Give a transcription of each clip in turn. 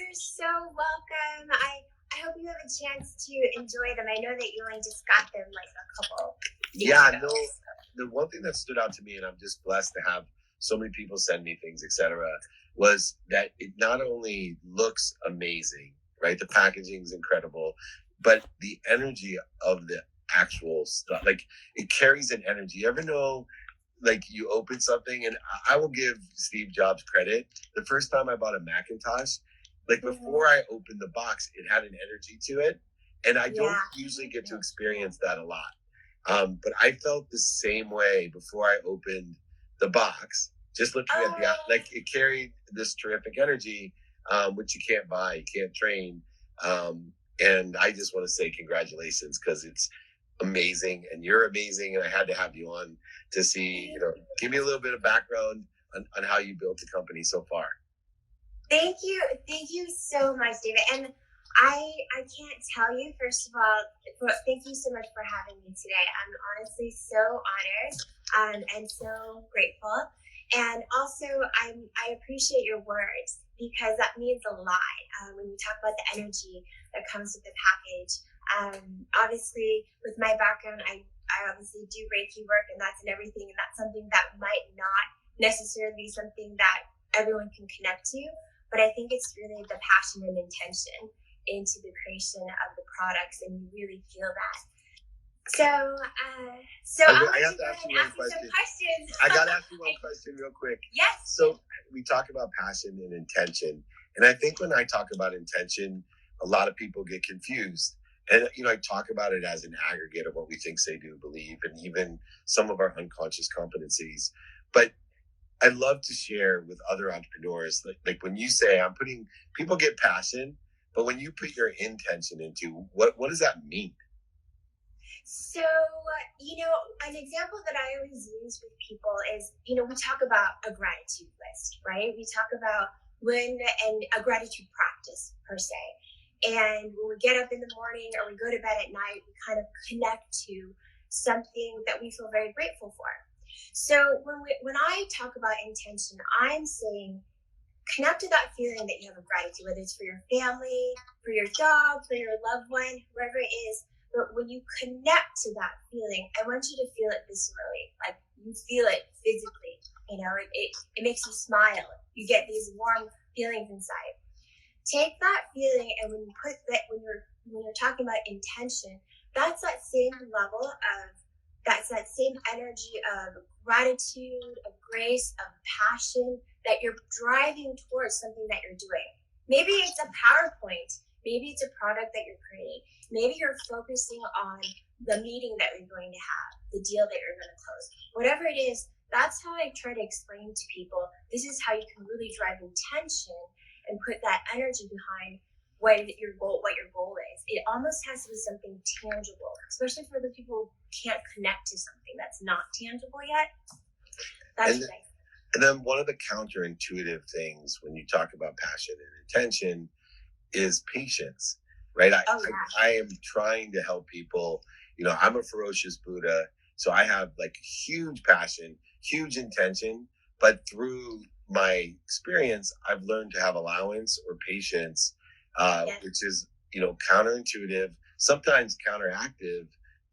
you're so welcome. I hope you have a chance to enjoy them. I know that you only just got them like a couple days ago. No, the one thing that stood out to me, and I'm just blessed to have so many people send me things, etc., was that it not only looks amazing, right? The packaging is incredible, but the energy of the actual stuff, like it carries an energy. You ever know, like you open something, and I will give Steve Jobs credit. The first time I bought a Macintosh, like before I opened the box, it had an energy to it. And I don't usually get to experience that a lot. But I felt the same way before I opened the box. Just looking at the, like it carried this terrific energy, which you can't buy, you can't train. And I just want to say congratulations, because it's amazing and you're amazing. And I had to have you on to see, give me a little bit of background on how you built the company so far. Thank you so much, David. And I can't tell you, first of all, thank you so much for having me today. I'm honestly so honored and so grateful. And also, I appreciate your words, because that means a lot when you talk about the energy that comes with the package. Obviously, with my background, I obviously do Reiki work, and that's in everything. And that's something that might not necessarily be something that everyone can connect to. But I think it's really the passion and intention into the creation of the products, and you really feel that. So I have to ask you one question. I got to ask you one question real quick. Yes. So we talk about passion and intention, and I think when I talk about intention, a lot of people get confused. And I talk about it as an aggregate of what we think, say, do, believe, and even some of our unconscious competencies. But I love to share with other entrepreneurs, like when you say people get passion, but when you put your intention into what does that mean? So, an example that I always use with people is, we talk about a gratitude list, right? We talk about and a gratitude practice per se. And when we get up in the morning or we go to bed at night, we kind of connect to something that we feel very grateful for. So when I talk about intention, I'm saying connect to that feeling that you have of gratitude, whether it's for your family, for your dog, for your loved one, whoever it is. But when you connect to that feeling, I want you to feel it viscerally, like you feel it physically. It makes you smile. You get these warm feelings inside. Take that feeling, and when you put that, when you're talking about intention, that's that same level of. That's that same energy of gratitude, of grace, of passion that you're driving towards something that you're doing. Maybe it's a PowerPoint. Maybe it's a product that you're creating. Maybe you're focusing on the meeting that you're going to have, the deal that you're going to close. Whatever it is, that's how I try to explain to people. This is how you can really drive intention and put that energy behind what your goal is. It almost has to be something tangible, especially for the people who can't connect to something that's not tangible yet. And then one of the counterintuitive things when you talk about passion and intention is patience, right? I am trying to help people. I'm a ferocious Buddha, so I have like huge passion, huge intention, but through my experience, I've learned to have allowance or patience, which is, counterintuitive, sometimes counteractive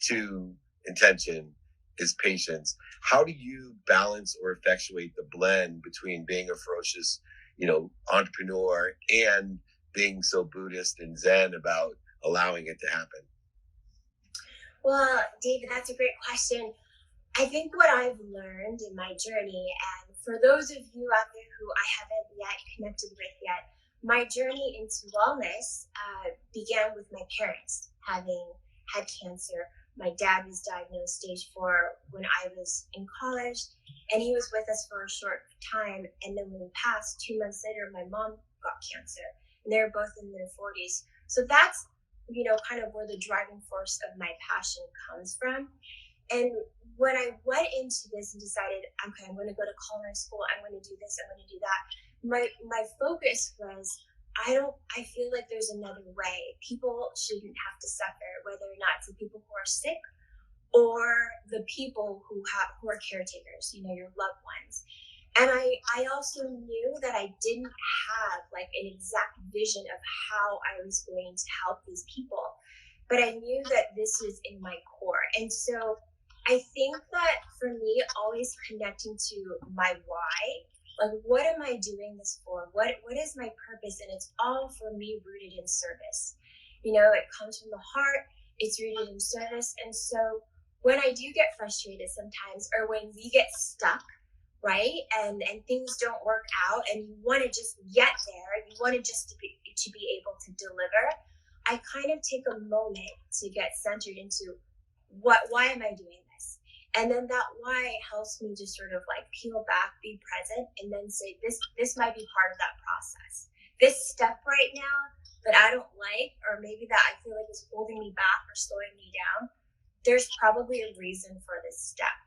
to intention is patience. How do you balance or effectuate the blend between being a ferocious, entrepreneur and being so Buddhist and Zen about allowing it to happen? Well, David, that's a great question. I think what I've learned in my journey, and for those of you out there who I haven't yet connected with yet, my journey into wellness began with my parents having had cancer. My dad was diagnosed stage 4 when I was in college, and he was with us for a short time. And then when he passed, 2 months later, my mom got cancer, and they were both in their 40s. So that's, kind of where the driving force of my passion comes from. And when I went into this and decided, okay, I'm going to go to culinary school, I'm going to do this, I'm going to do that, my focus was, I feel like there's another way. People shouldn't have to suffer, whether or not it's the people who are sick or the people who are caretakers, your loved ones. And I also knew that I didn't have like an exact vision of how I was going to help these people, but I knew that this was in my core. And so I think that for me, always connecting to my why, like what am I doing this for? What is my purpose? And it's all for me rooted in service. It comes from the heart, it's rooted in service. And so when I do get frustrated sometimes, or when we get stuck, right, and things don't work out, and you want to just get there, you want to just to be able to deliver, I kind of take a moment to get centered into why am I doing this? And then that why helps me to sort of like peel back, be present, and then say this might be part of that process. This step right now that I don't like, or maybe that I feel like is holding me back or slowing me down, there's probably a reason for this step.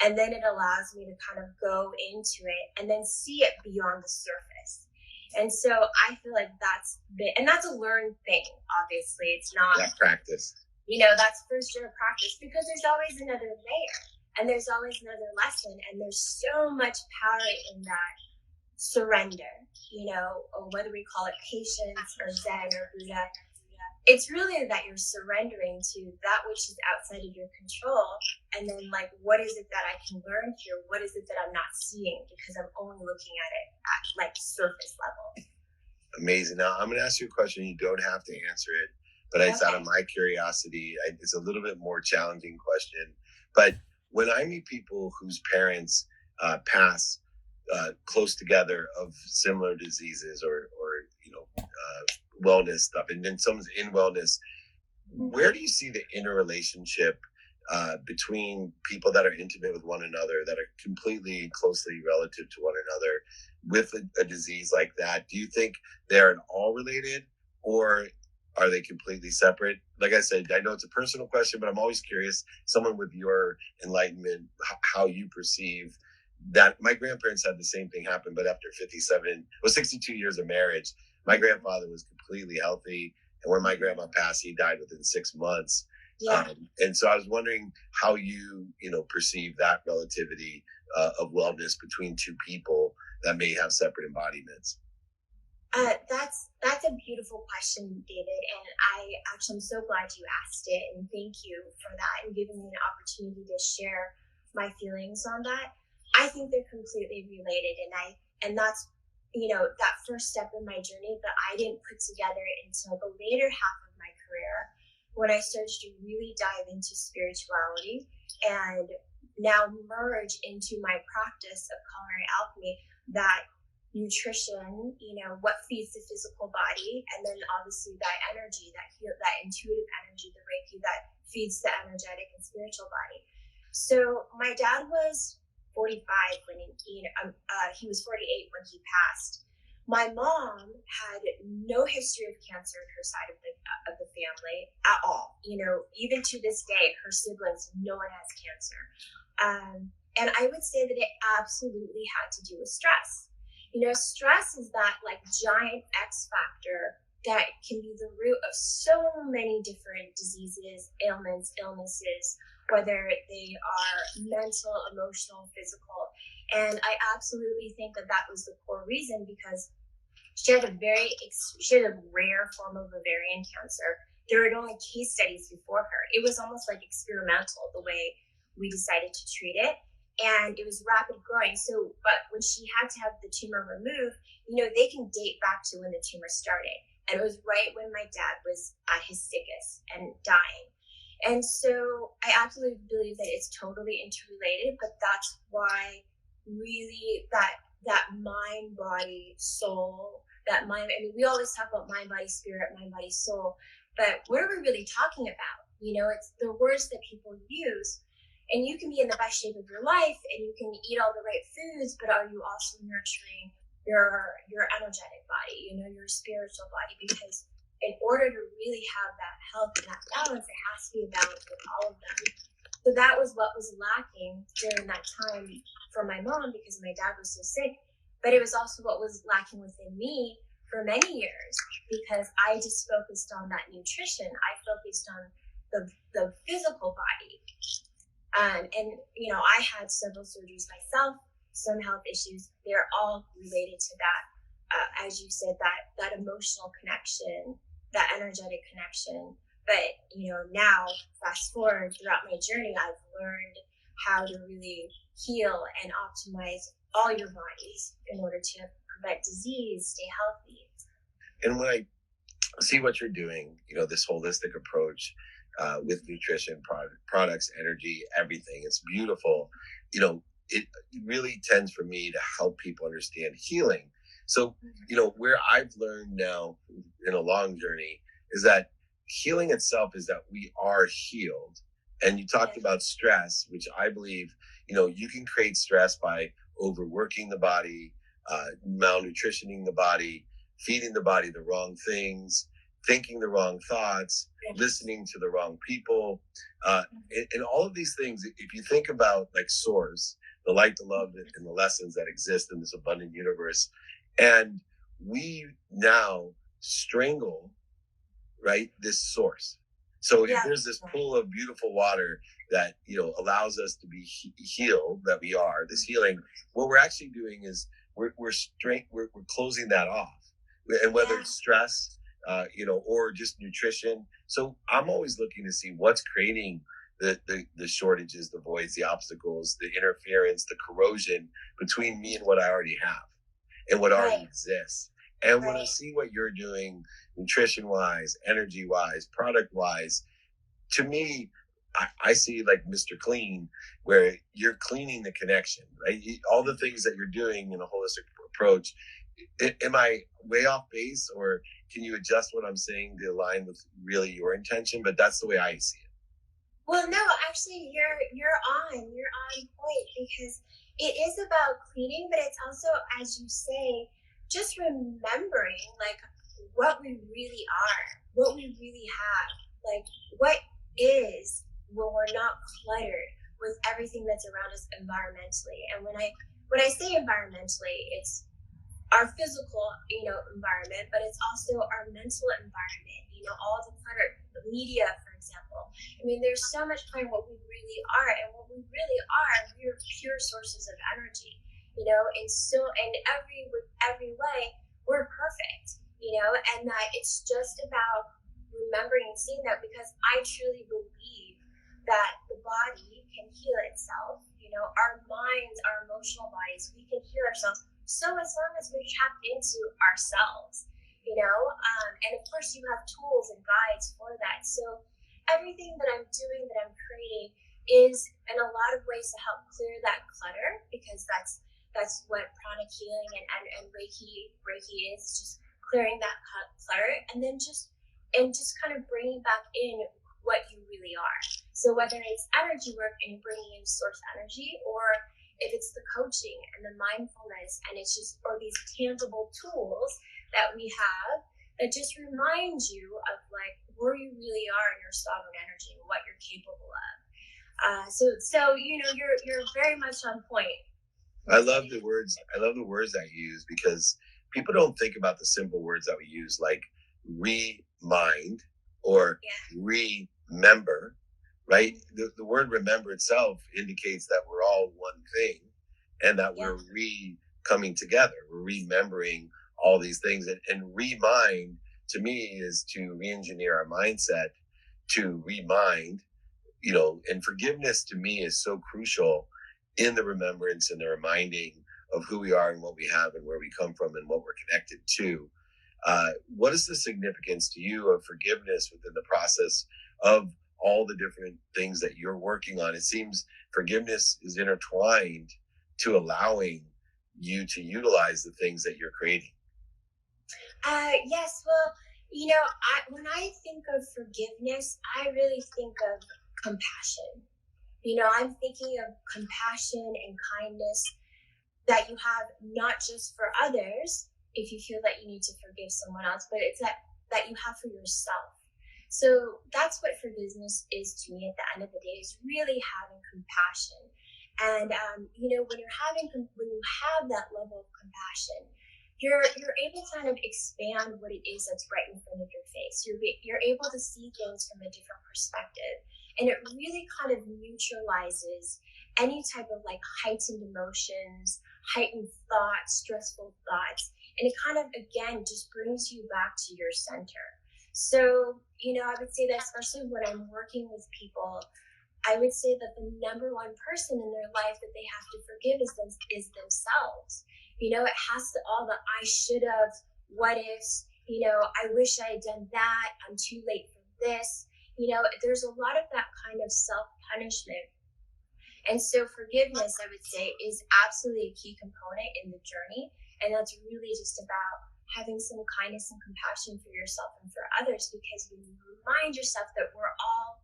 And then it allows me to kind of go into it and then see it beyond the surface. And so I feel like that's a learned thing. Obviously, it's not practice. That's first year of practice, because there's always another layer, and there's always another lesson, and there's so much power in that surrender. Or whether we call it patience or Zen or Buddha. It's really that you're surrendering to that which is outside of your control. And then like, what is it that I can learn here? What is it that I'm not seeing because I'm only looking at it at like surface level? Amazing. Now I'm going to ask you a question. You don't have to answer it, but it's out of my curiosity. It's a little bit more challenging question. But when I meet people whose parents pass close together of similar diseases or wellness stuff, and then someone's in wellness, where do you see the interrelationship between people that are intimate with one another, that are completely closely relative to one another with a disease like that? Do you think they're at all related, or are they completely separate? Like I said, I know it's a personal question, but I'm always curious, someone with your enlightenment, how you perceive that. My grandparents had the same thing happen, but after 62 years of marriage, my grandfather was completely healthy. And when my grandma passed, he died within 6 months. Yeah. And so I was wondering how you perceive that relativity of wellness between two people that may have separate embodiments. That's a beautiful question, David. And I'm so glad you asked it. And thank you for that and giving me an opportunity to share my feelings on that. I think they're completely related. And that's, that first step in my journey that I didn't put together until the later half of my career, when I started to really dive into spirituality and now merge into my practice of culinary alchemy, that nutrition, what feeds the physical body, and then obviously that energy, that intuitive energy, the Reiki that feeds the energetic and spiritual body. So my dad was 45 when he was 48 when he passed. My mom had no history of cancer in her side of the family at all. Even to this day, her siblings, no one has cancer. And I would say that it absolutely had to do with stress. Stress is that like giant X factor that can be the root of so many different diseases, ailments, illnesses, whether they are mental, emotional, physical. And I absolutely think that was the core reason, because she had a rare form of ovarian cancer. There were only case studies before her. It was almost like experimental, the way we decided to treat it. And it was rapid growing. But when she had to have the tumor removed, they can date back to when the tumor started. And it was right when my dad was at his sickest and dying. And so I absolutely believe that it's totally interrelated, but that's why really that mind, body, soul, we always talk about mind, body, spirit, mind, body, soul, but what are we really talking about? It's the words that people use. And you can be in the best shape of your life and you can eat all the right foods, but are you also nurturing your energetic body, your spiritual body? Because in order to really have that health and that balance, it has to be a balance with all of them. So that was what was lacking during that time for my mom, because my dad was so sick. But it was also what was lacking within me for many years, because I just focused on that nutrition. I focused on the physical body. And I had several surgeries myself. some health issues, they're all related to that. As you said, that emotional connection, that energetic connection. But now fast forward throughout my journey, I've learned how to really heal and optimize all your bodies in order to prevent disease, stay healthy. And when I see what you're doing, this holistic approach with nutrition, products, energy, everything, it's beautiful. It really tends for me to help people understand healing. So, where I've learned now in a long journey is that healing itself is that we are healed. And you talked about stress, which I believe, you can create stress by overworking the body, malnutritioning the body, feeding the body the wrong things, thinking the wrong thoughts, listening to the wrong people. And all of these things, if you think about like source, the light, the love, and the lessons that exist in this abundant universe, and we now strangle, right, this source. So if there's this pool of beautiful water that allows us to be healed, that we are this healing, what we're actually doing is we're closing that off, and whether it's stress, or just nutrition. So I'm always looking to see what's creating the shortages, the voids, the obstacles, the interference, the corrosion between me and what I already have and what already exists. And when I see what you're doing, nutrition wise, energy wise, product wise, to me, I see like Mr. Clean, where you're cleaning the connection, right? All the things that you're doing in a holistic approach. Am I way off base, or can you adjust what I'm saying to align with really your intention? But that's the way I see it. Well, no, actually, you're on point, because it is about cleaning, but it's also, as you say, just remembering like what we really are, what we really have, like what is when we're not cluttered with everything that's around us environmentally. And when I say environmentally, it's our physical, environment, but it's also our mental environment, all the clutter, the media, for example. I mean, there's so much behind what we really are, and what we really are, we're pure sources of energy, and in every way, we're perfect, and that it's just about remembering and seeing that, because I truly believe that the body can heal itself, our minds, our emotional bodies, we can heal ourselves. So as long as we're tapped into ourselves, and of course you have tools and guides for that. So everything that I'm doing, that I'm creating, is in a lot of ways to help clear that clutter, because that's what pranic healing and Reiki is, just clearing that clutter, and then just kind of bringing back in what you really are. So whether it's energy work and bringing in source energy, or if it's the coaching and the mindfulness, and it's just, or these tangible tools that we have that just remind you of like where you really are in your sovereign energy and what you're capable of. So you're very much on point. I love the words that you use, because people don't think about the simple words that we use, like remind or remember, right? The word remember itself indicates that we're all one thing, and that we're coming together. We're remembering all these things. And remind, to me, is to re-engineer our mindset, to remind, and forgiveness to me is so crucial in the remembrance and the reminding of who we are and what we have and where we come from and what we're connected to. What is the significance to you of forgiveness within the process of all the different things that you're working on? It seems forgiveness is intertwined to allowing you to utilize the things that you're creating. Yes, well, when I think of forgiveness, I really think of compassion. I'm thinking of compassion and kindness that you have, not just for others, if you feel that you need to forgive someone else, but it's that you have for yourself. So that's what forgiveness is to me at the end of the day, is really having compassion. And when you have that level of compassion, you're able to kind of expand what it is that's right in front of your face. You're able to see things from a different perspective. And it really kind of neutralizes any type of like heightened emotions, heightened thoughts, stressful thoughts. And it kind of, again, just brings you back to your center. So, I would say that especially when I'm working with people, I would say that the number one person in their life that they have to forgive is themselves. It has to all the I should have, what ifs, I wish I had done that, I'm too late for this. There's a lot of that kind of self-punishment. And so forgiveness, I would say, is absolutely a key component in the journey. And that's really just about having some kindness and compassion for yourself and for others, because when you remind yourself that we're all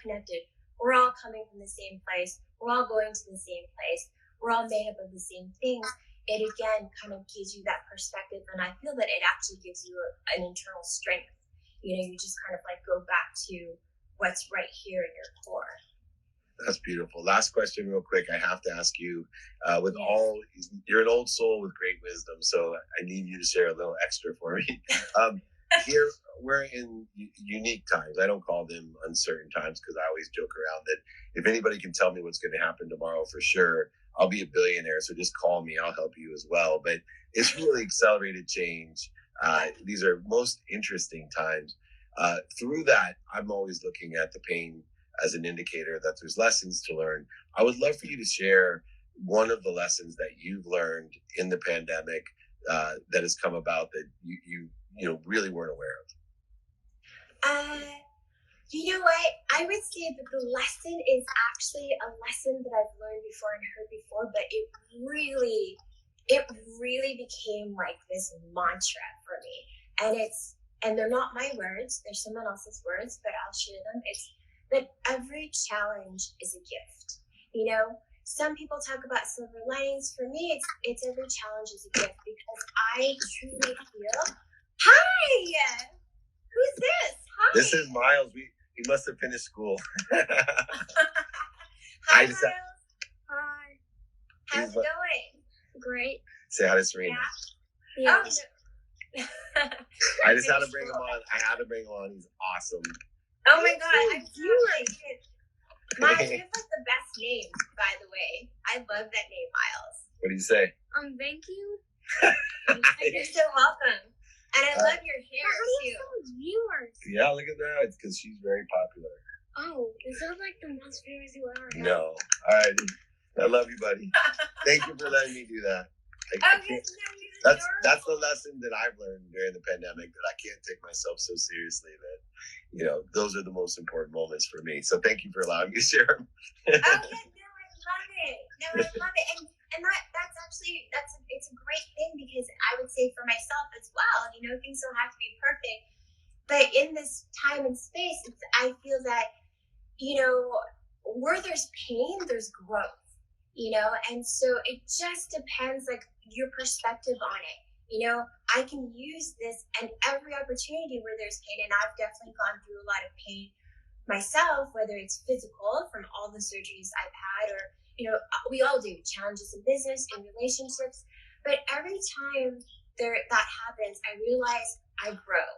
connected, we're all coming from the same place, we're all going to the same place, we're all made up of the same things, it again kind of gives you that perspective. And I feel that it actually gives you an internal strength. You just kind of like go back to what's right here in your core. That's beautiful. Last question real quick. I have to ask you, you're an old soul with great wisdom, so I need you to share a little extra for me. Here, we're in unique times. I don't call them uncertain times because I always joke around that if anybody can tell me what's going to happen tomorrow for sure, I'll be a billionaire. So just call me. I'll help you as well. But it's really accelerated change. These are most interesting times. Through that, I'm always looking at the pain as an indicator that there's lessons to learn. I would love for you to share one of the lessons that you've learned in the pandemic that has come about that you really weren't aware of. You know what? I would say that the lesson is actually a lesson that I've learned before and heard before, but it really became like this mantra for me. And they're not my words, they're someone else's words, but I'll share them. It's that every challenge is a gift. Some people talk about silver linings. For me, it's every challenge is a gift, because I truly feel. Hi, who's this? Hi. This is Miles. He must have finished school. Hi, Miles. Hi. How's it going? Great. Say hi to Serena. Yeah. Oh, I just had to bring him on. He's awesome. Oh my God, I'm so excited. Miles, you have like the best name, by the way. I love that name, Miles. What do you say? Thank you. You're so welcome. And I love your hair too. Viewers. Yeah, look at that. It's because she's very popular. Oh, is that like the most viewers you ever had? No. All right. I love you, buddy. Thank you for letting me do that. That's the lesson that I've learned during the pandemic, that I can't take myself so seriously, that those are the most important moments for me. So thank you for allowing me to share them. I love it. And that's actually it's a great thing, because I would say for myself as well, things don't have to be perfect, but in this time and space, I feel that where there's pain, there's growth. And so it just depends, like, your perspective on it. I can use this and every opportunity where there's pain, and I've definitely gone through a lot of pain myself, whether it's physical from all the surgeries I've had, or we all do, challenges in business, in relationships, but every time that happens, I realize I grow.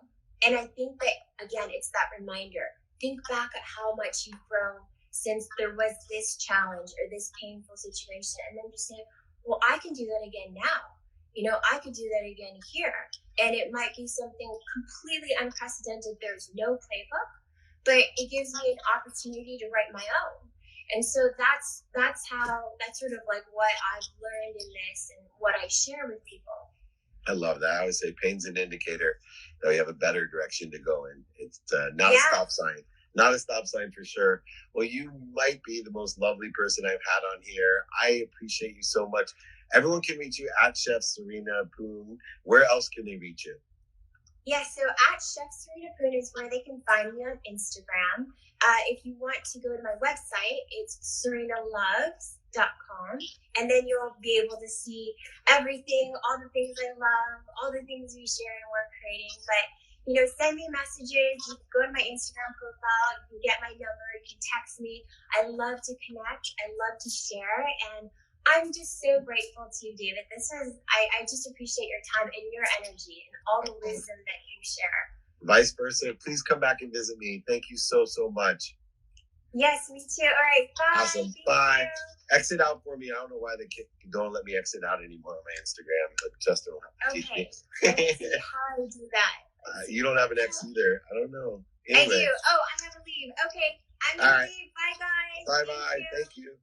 And I think that, again, it's that reminder. Think back at how much you've grown since there was this challenge or this painful situation, and then just say, well, I can do that again now. I could do that again here. And it might be something completely unprecedented. There's no playbook, but it gives me an opportunity to write my own. And so that's sort of like what I've learned in this and what I share with people. I love that. I always say pain's an indicator that we have a better direction to go in. It's not a stop sign. Not a stop sign for sure. Well, you might be the most lovely person I've had on here. I appreciate you so much. Everyone can reach you at Chef Serena Poon. Where else can they reach you? Yeah, so at Chef Serena Poon is where they can find me on Instagram. If you want to go to my website, it's serenaloves.com. And then you'll be able to see everything, all the things I love, all the things we share and we're creating. But send me messages. You can go to my Instagram profile. You can get my number. You can text me. I love to connect. I love to share. And I'm just so grateful to you, David. I just appreciate your time and your energy and all the wisdom that you share. Vice versa. Please come back and visit me. Thank you so, so much. Yes, me too. All right, bye. Awesome. Thank Bye. you. Exit out for me. I don't know why they don't let me exit out anymore on my Instagram, but Justin will have to teach Okay. me. Let's see how I do that. You don't have an X either. I don't know. I Anyway. do. Oh, I have to leave. Okay, I'm All gonna right. leave. Bye, guys. Bye. Thank you. Thank you.